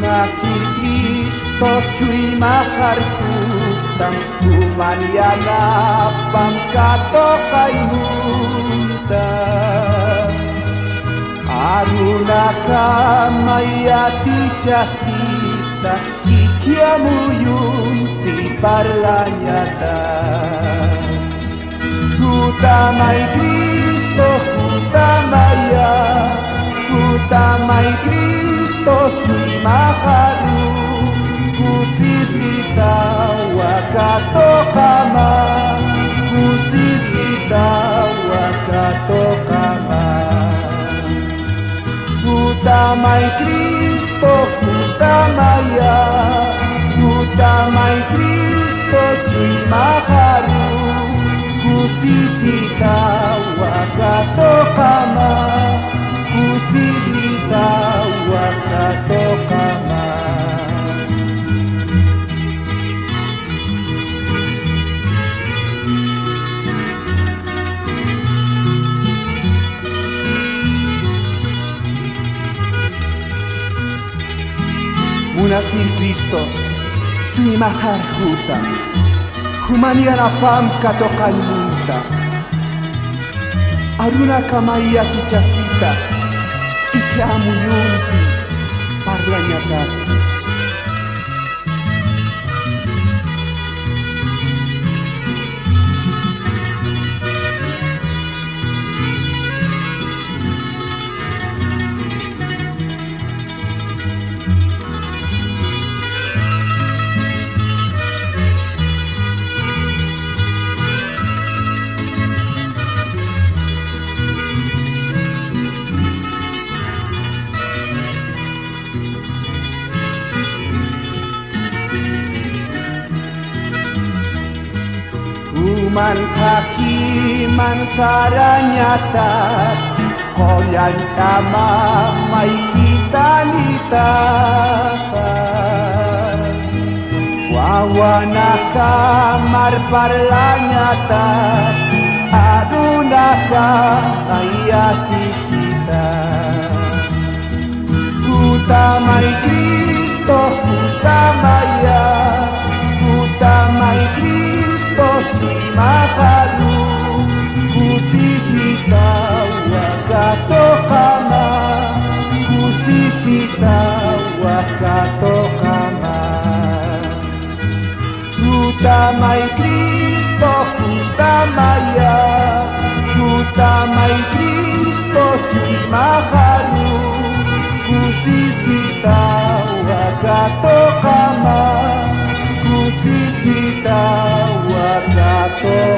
Ngasih Kristo cui mahar hutang kuman yana pangkato kayunta aruna kamayati jasita cikia muyunti parlanyata hutamai Kristo hutamaya hutamai Kristo cui maharu kusisita wakato kama kusisita wakato kama hutamai Kristo hutamaya hutamai Kristo cui maharu kusisita wakato kama kusisita wakato kama. Munasir Kristo cui mahar hutang humanian apam katokan munta aruna kamaya kicasita ikiamu yunti parlanya dati man kaki man saranyata koyan cama mai kita nita wawana kamar parlanyata adunaka ayati cita utamai Kristo utamaya utamai Kristo makalu kusisita wakato kama kusisita wakato kama utamai Kristo utamaya utamai Kristo cui makalu kusisita wakato kama kusisita wakato